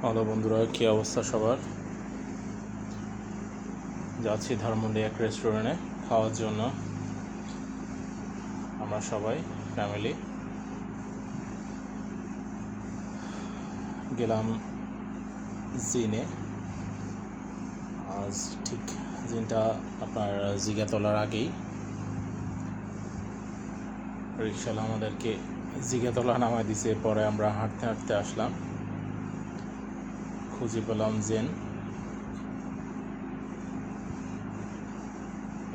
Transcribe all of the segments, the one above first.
Hello বন্ধুরা, কী অবস্থা সবার? যাচ্ছি ধানমন্ডি এক রেস্টুরেন্টে খাওয়ার জন্য। আমরা সবাই ফ্যামিলি গেলাম জিনে। আজ ঠিক জিনটা আপনার জিগাতলার আগেই। রিক্সাওয়ালা আমাদেরকে জিগাতলা নামায় দিছে, পরে আমরা হাঁটতে হাঁটতে আসলাম, খুঁজে পেলাম জেন।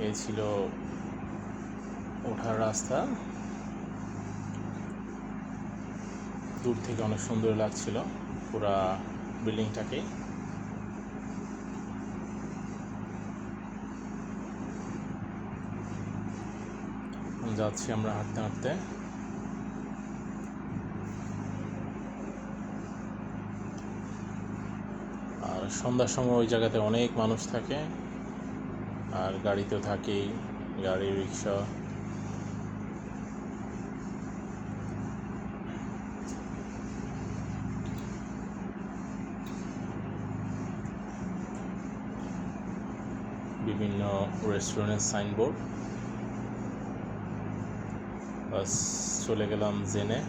এই ছিল ওঠার রাস্তা। দূর থেকে অনেক সুন্দর লাগছিল পুরা বিল্ডিংটাকে। যাচ্ছি আমরা হাঁটতে হাঁটতে। আর সন্ধ্যার সময় ওই জায়গাতে অনেক মানুষ থাকে, আর গাড়ি তো থাকেই, গাড়ি, রিক্সা। বিভিন্ন রেস্টুরেন্টের সাইনবোর্ড। বাস চলে গেলাম জেনে।